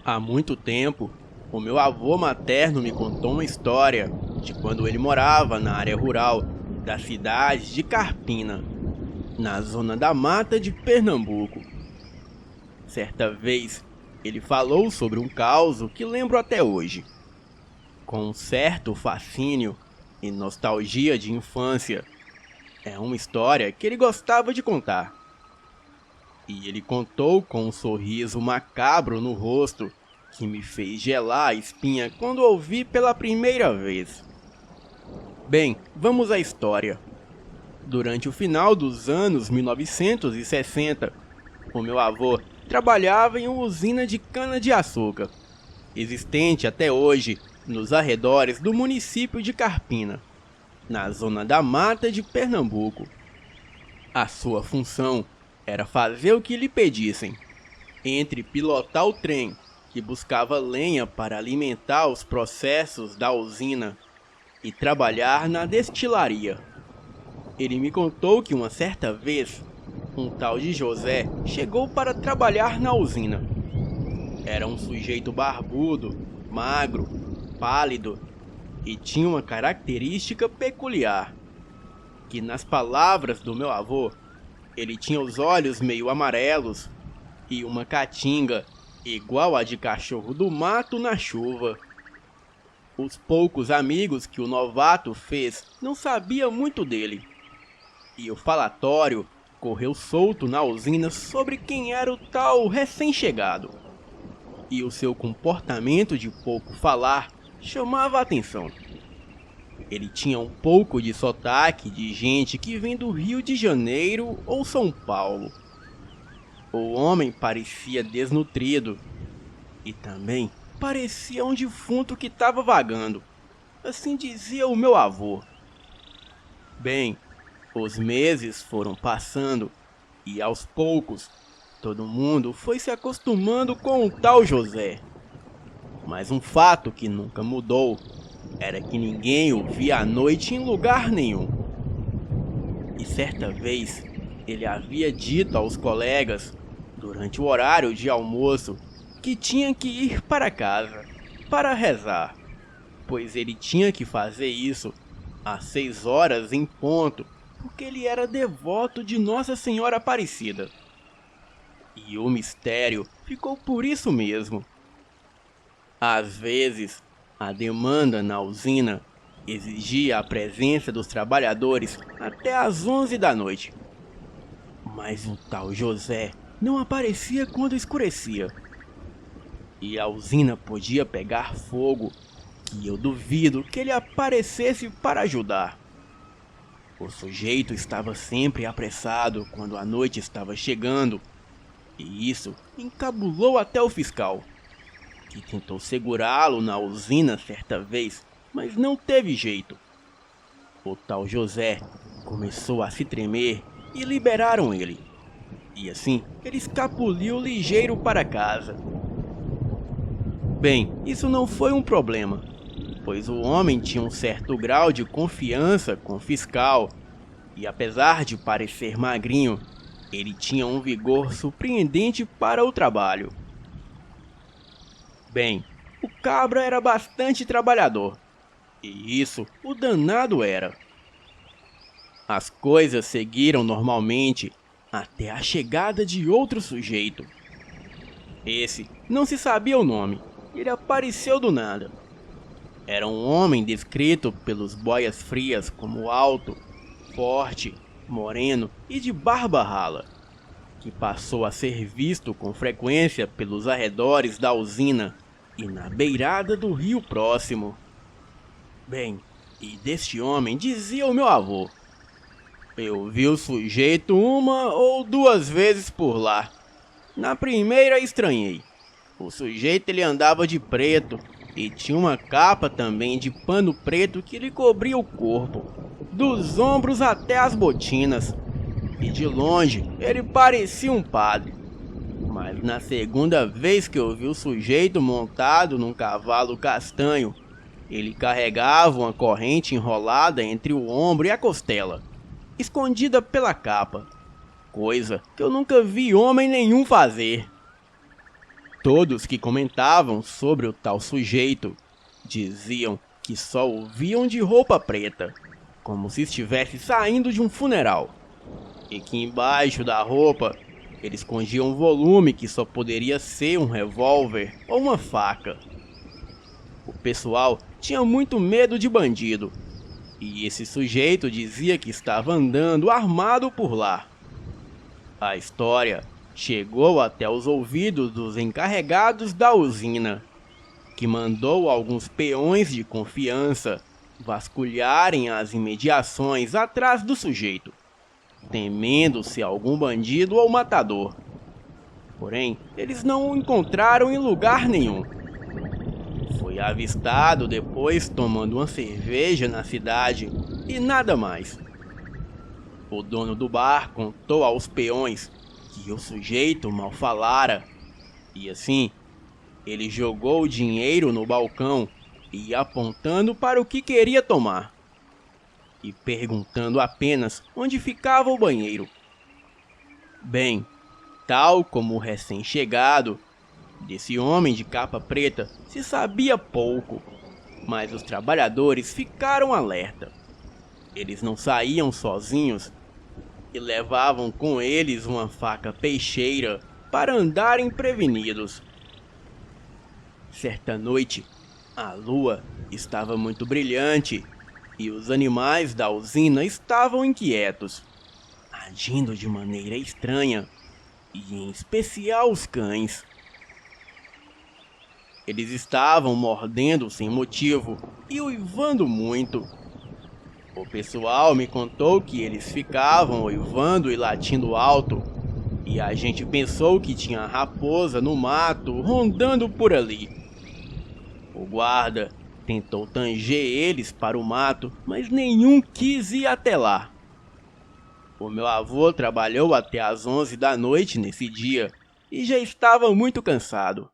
Há muito tempo, o meu avô materno me contou uma história de quando ele morava na área rural da cidade de Carpina, na zona da mata de Pernambuco. Certa vez, ele falou sobre um caso que lembro até hoje, com um certo fascínio e nostalgia de infância. É uma história que ele gostava de contar. E ele contou com um sorriso macabro no rosto que me fez gelar a espinha quando ouvi pela primeira vez. Bem, vamos à história. Durante o final dos anos 1960, o meu avô trabalhava em uma usina de cana-de-açúcar, existente até hoje nos arredores do município de Carpina, na zona da mata de Pernambuco. A sua função era fazer o que lhe pedissem, entre pilotar o trem que buscava lenha para alimentar os processos da usina e trabalhar na destilaria. Ele me contou que uma certa vez, um tal de José chegou para trabalhar na usina. Era um sujeito barbudo, magro, pálido e tinha uma característica peculiar, que nas palavras do meu avô, ele tinha os olhos meio amarelos e uma catinga igual a de cachorro do mato na chuva. Os poucos amigos que o novato fez não sabiam muito dele, e o falatório correu solto na usina sobre quem era o tal recém-chegado. E o seu comportamento de pouco falar chamava a atenção. Ele tinha um pouco de sotaque de gente que vem do Rio de Janeiro ou São Paulo. O homem parecia desnutrido e também parecia um defunto que estava vagando. Assim dizia o meu avô. Bem, os meses foram passando e aos poucos todo mundo foi se acostumando com o tal José. Mas um fato que nunca mudou era que ninguém o via à noite em lugar nenhum. E certa vez ele havia dito aos colegas, durante o horário de almoço, que tinha que ir para casa para rezar, pois ele tinha que fazer isso às 6 horas em ponto, porque ele era devoto de Nossa Senhora Aparecida. E o mistério ficou por isso mesmo. Às vezes, a demanda na usina exigia a presença dos trabalhadores até às 11 da noite. Mas o tal José não aparecia quando escurecia. E a usina podia pegar fogo, que eu duvido que ele aparecesse para ajudar. O sujeito estava sempre apressado quando a noite estava chegando, e isso encabulou até o fiscal, que tentou segurá-lo na usina certa vez, mas não teve jeito. O tal José começou a se tremer e liberaram ele. E assim, ele escapuliu ligeiro para casa. Bem, isso não foi um problema, pois o homem tinha um certo grau de confiança com o fiscal, e apesar de parecer magrinho, ele tinha um vigor surpreendente para o trabalho. Bem, o cabra era bastante trabalhador, e isso o danado era. As coisas seguiram normalmente até a chegada de outro sujeito. Esse não se sabia o nome, ele apareceu do nada. Era um homem descrito pelos boias frias como alto, forte, moreno e de barba rala, que passou a ser visto com frequência pelos arredores da usina e na beirada do rio próximo. Bem, e deste homem dizia o meu avô: eu vi o sujeito 1 ou 2 vezes por lá. Na primeira estranhei. O sujeito ele andava de preto e tinha uma capa também de pano preto que lhe cobria o corpo, dos ombros até as botinas. E de longe ele parecia um padre. Mas na segunda vez que eu vi o sujeito montado num cavalo castanho, ele carregava uma corrente enrolada entre o ombro e a costela, escondida pela capa, coisa que eu nunca vi homem nenhum fazer. Todos que comentavam sobre o tal sujeito diziam que só o viam de roupa preta, como se estivesse saindo de um funeral, e que embaixo da roupa ele escondia um volume que só poderia ser um revólver ou uma faca. O pessoal tinha muito medo de bandido, e esse sujeito dizia que estava andando armado por lá. A história chegou até os ouvidos dos encarregados da usina, que mandou alguns peões de confiança vasculharem as imediações atrás do sujeito, temendo ser algum bandido ou matador. Porém, eles não o encontraram em lugar nenhum. Foi avistado depois tomando uma cerveja na cidade e nada mais. O dono do bar contou aos peões que o sujeito mal falara, e assim ele jogou o dinheiro no balcão e apontando para o que queria tomar, e perguntando apenas onde ficava o banheiro. Bem, tal como o recém-chegado, desse homem de capa preta se sabia pouco, mas os trabalhadores ficaram alerta. Eles não saíam sozinhos e levavam com eles uma faca peixeira para andarem prevenidos. Certa noite, a lua estava muito brilhante e os animais da usina estavam inquietos, agindo de maneira estranha, e em especial os cães. Eles estavam mordendo sem motivo e uivando muito. O pessoal me contou que eles ficavam uivando e latindo alto, e a gente pensou que tinha raposa no mato rondando por ali. O guarda tentou tanger eles para o mato, mas nenhum quis ir até lá. O meu avô trabalhou até às 11 da noite nesse dia e já estava muito cansado.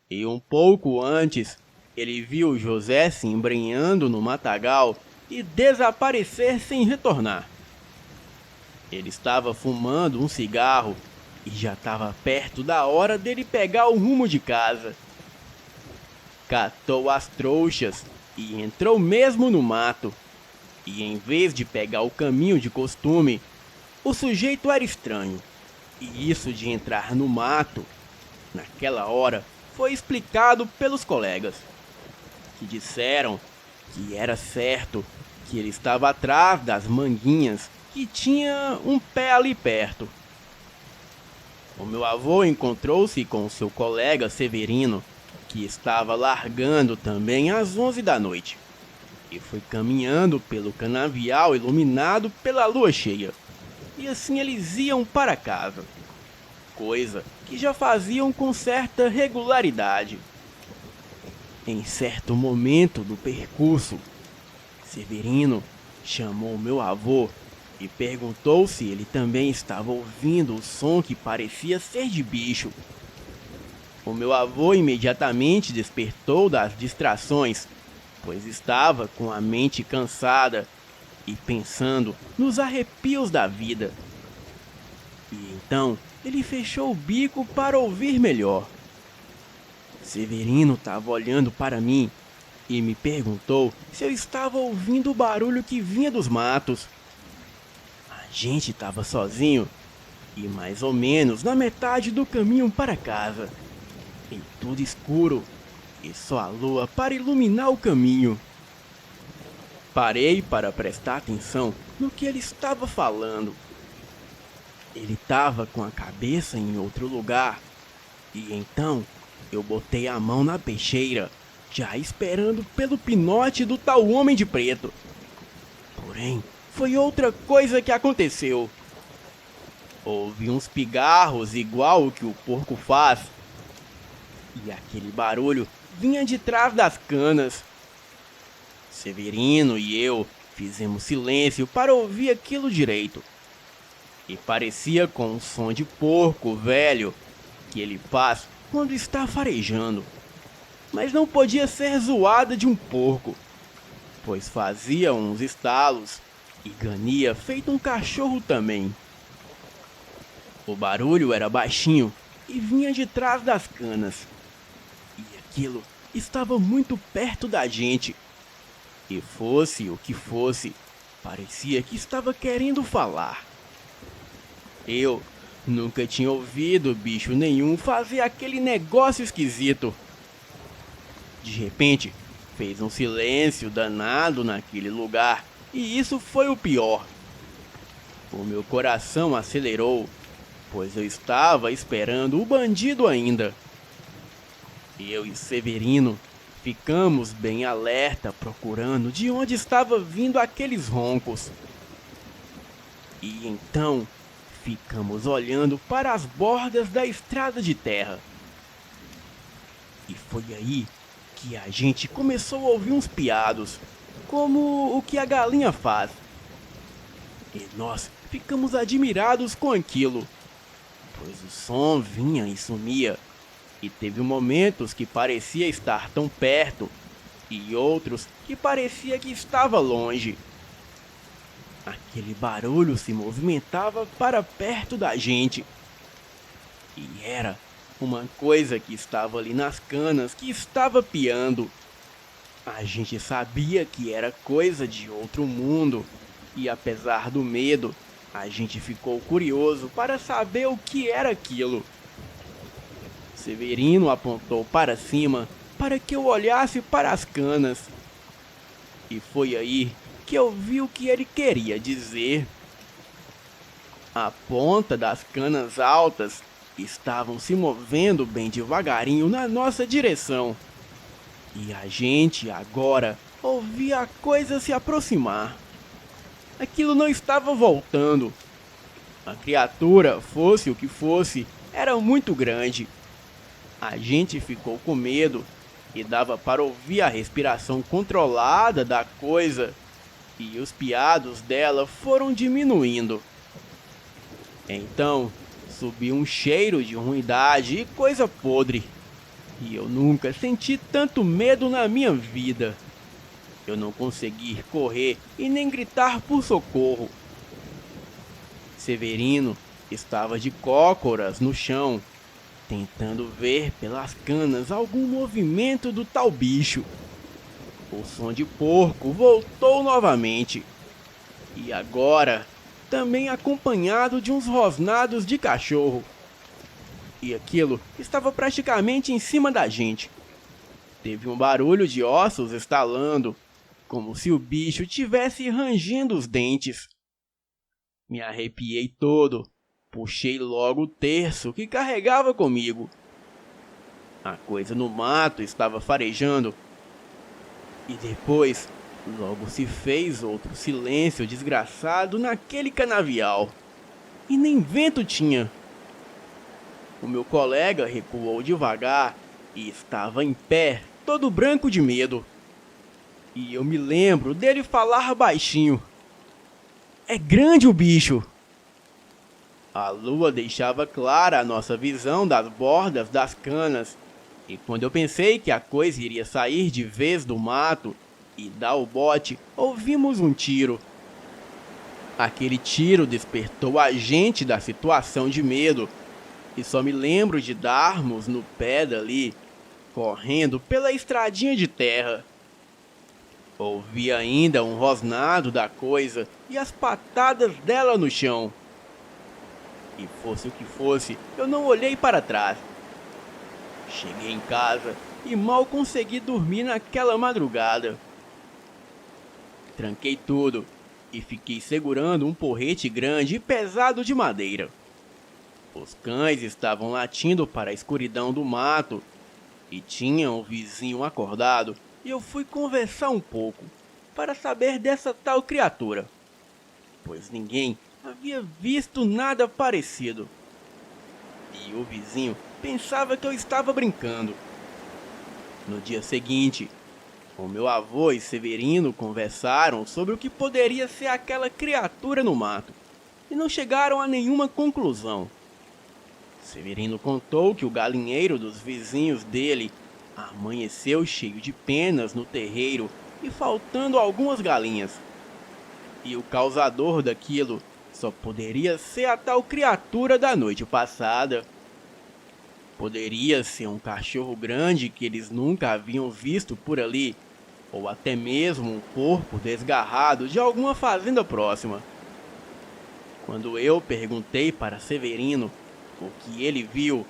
E um pouco antes, ele viu José se embrenhando no matagal e desaparecer sem retornar. Ele estava fumando um cigarro e já estava perto da hora dele pegar o rumo de casa. Catou as trouxas e entrou mesmo no mato. E em vez de pegar o caminho de costume, o sujeito era estranho. E isso de entrar no mato, naquela hora, foi explicado pelos colegas, que disseram que era certo que ele estava atrás das manguinhas que tinha um pé ali perto. O meu avô encontrou-se com seu colega Severino, que estava largando também às 11 da noite, e foi caminhando pelo canavial iluminado pela lua cheia, e assim eles iam para casa, coisa que já faziam com certa regularidade. Em certo momento do percurso, Severino chamou meu avô e perguntou se ele também estava ouvindo o som que parecia ser de bicho. O meu avô imediatamente despertou das distrações, pois estava com a mente cansada e pensando nos arrepios da vida. E então ele fechou o bico para ouvir melhor. Severino estava olhando para mim e me perguntou se eu estava ouvindo o barulho que vinha dos matos. A gente estava sozinho e mais ou menos na metade do caminho para casa, em tudo escuro e só a lua para iluminar o caminho. Parei para prestar atenção no que ele estava falando. Ele estava com a cabeça em outro lugar, e então eu botei a mão na peixeira, já esperando pelo pinote do tal homem de preto. Porém, foi outra coisa que aconteceu. Houve uns pigarros igual o que o porco faz, e aquele barulho vinha de trás das canas. Severino e eu fizemos silêncio para ouvir aquilo direito. E parecia com um som de porco velho que ele faz quando está farejando. Mas não podia ser zoada de um porco, pois fazia uns estalos e gania feito um cachorro também. O barulho era baixinho e vinha de trás das canas. E aquilo estava muito perto da gente. E fosse o que fosse, parecia que estava querendo falar. Eu nunca tinha ouvido bicho nenhum fazer aquele negócio esquisito. De repente, fez um silêncio danado naquele lugar, e isso foi o pior. O meu coração acelerou, pois eu estava esperando o bandido ainda. Eu e Severino ficamos bem alerta, procurando de onde estava vindo aqueles roncos. E então ficamos olhando para as bordas da estrada de terra. E foi aí que a gente começou a ouvir uns piados, como o que a galinha faz. E nós ficamos admirados com aquilo, pois o som vinha e sumia, e teve momentos que parecia estar tão perto, e outros que parecia que estava longe. Aquele barulho se movimentava para perto da gente, e era uma coisa que estava ali nas canas que estava piando. A gente sabia que era coisa de outro mundo, e apesar do medo, a gente ficou curioso para saber o que era aquilo. Severino apontou para cima para que eu olhasse para as canas. E foi aí que eu vi o que ele queria dizer. A ponta das canas altas estavam se movendo bem devagarinho na nossa direção. E a gente agora ouvia a coisa se aproximar. Aquilo não estava voltando. A criatura, fosse o que fosse, era muito grande. A gente ficou com medo e dava para ouvir a respiração controlada da coisa, e os piados dela foram diminuindo. Então, subiu um cheiro de ruindade e coisa podre, e eu nunca senti tanto medo na minha vida. Eu não consegui correr e nem gritar por socorro. Severino estava de cócoras no chão, tentando ver pelas canas algum movimento do tal bicho. O som de porco voltou novamente, e agora também acompanhado de uns rosnados de cachorro. E aquilo estava praticamente em cima da gente. Teve um barulho de ossos estalando, como se o bicho tivesse rangendo os dentes. Me arrepiei todo, puxei logo o terço que carregava comigo. A coisa no mato estava farejando, e depois logo se fez outro silêncio desgraçado naquele canavial, e nem vento tinha. O meu colega recuou devagar e estava em pé, todo branco de medo. E eu me lembro dele falar baixinho: "É grande o bicho!" A lua deixava clara a nossa visão das bordas das canas, e quando eu pensei que a coisa iria sair de vez do mato e dar o bote, ouvimos um tiro. Aquele tiro despertou a gente da situação de medo, e só me lembro de darmos no pé dali, correndo pela estradinha de terra. Ouvi ainda um rosnado da coisa e as patadas dela no chão. E fosse o que fosse, eu não olhei para trás. Cheguei em casa e mal consegui dormir naquela madrugada. Tranquei tudo e fiquei segurando um porrete grande e pesado de madeira. Os cães estavam latindo para a escuridão do mato e tinham o vizinho acordado, e eu fui conversar um pouco para saber dessa tal criatura, pois ninguém havia visto nada parecido. E o vizinho pensava que eu estava brincando. No dia seguinte, o meu avô e Severino conversaram sobre o que poderia ser aquela criatura no mato, e não chegaram a nenhuma conclusão. Severino contou que o galinheiro dos vizinhos dele amanheceu cheio de penas no terreiro e faltando algumas galinhas. E o causador daquilo só poderia ser a tal criatura da noite passada. Poderia ser um cachorro grande que eles nunca haviam visto por ali, ou até mesmo um porco desgarrado de alguma fazenda próxima. Quando eu perguntei para Severino o que ele viu,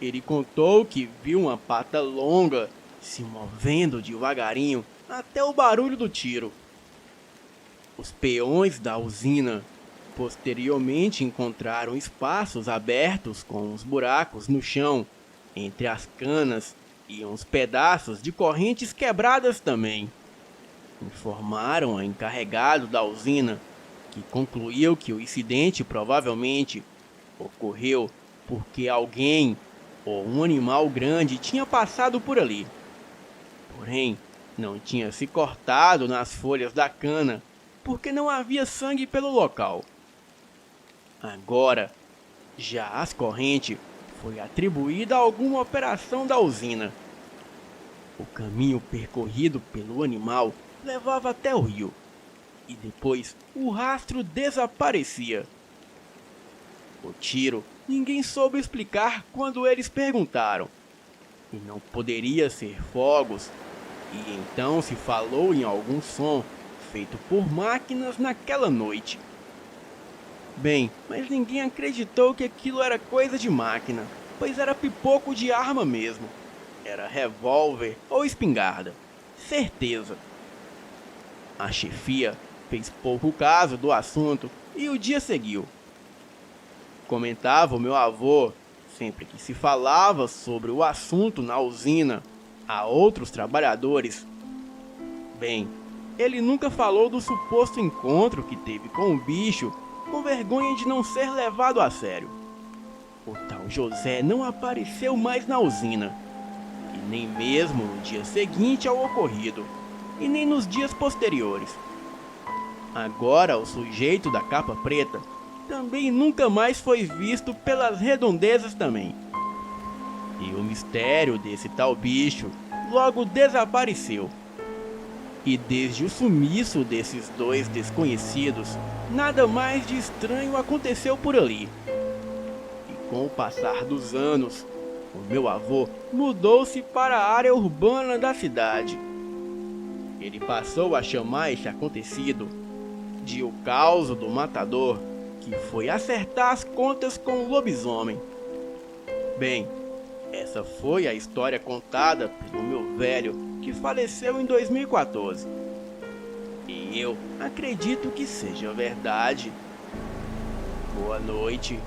ele contou que viu uma pata longa se movendo devagarinho até o barulho do tiro. Os peões da usina posteriormente encontraram espaços abertos com uns buracos no chão, entre as canas e uns pedaços de correntes quebradas também. Informaram ao encarregado da usina, que concluiu que o incidente provavelmente ocorreu porque alguém ou um animal grande tinha passado por ali. Porém, não tinha se cortado nas folhas da cana, porque não havia sangue pelo local. Agora, já as correntes foi atribuída a alguma operação da usina. O caminho percorrido pelo animal levava até o rio, e depois o rastro desaparecia. O tiro ninguém soube explicar quando eles perguntaram, e não poderia ser fogos, e então se falou em algum som feito por máquinas naquela noite. Bem, mas ninguém acreditou que aquilo era coisa de máquina, pois era pipoco de arma mesmo. Era revólver ou espingarda, certeza. A chefia fez pouco caso do assunto e o dia seguiu. Comentava o meu avô, sempre que se falava sobre o assunto na usina, a outros trabalhadores. Bem, ele nunca falou do suposto encontro que teve com o bicho, com vergonha de não ser levado a sério. O tal José não apareceu mais na usina, e nem mesmo no dia seguinte ao ocorrido, e nem nos dias posteriores. Agora o sujeito da capa preta também nunca mais foi visto pelas redondezas também. E o mistério desse tal bicho logo desapareceu. E desde o sumiço desses dois desconhecidos, nada mais de estranho aconteceu por ali. E com o passar dos anos, o meu avô mudou-se para a área urbana da cidade. Ele passou a chamar este acontecido de o caos do matador, que foi acertar as contas com o lobisomem. Bem, essa foi a história contada pelo meu velho, que faleceu em 2014. E eu acredito que seja verdade. Boa noite.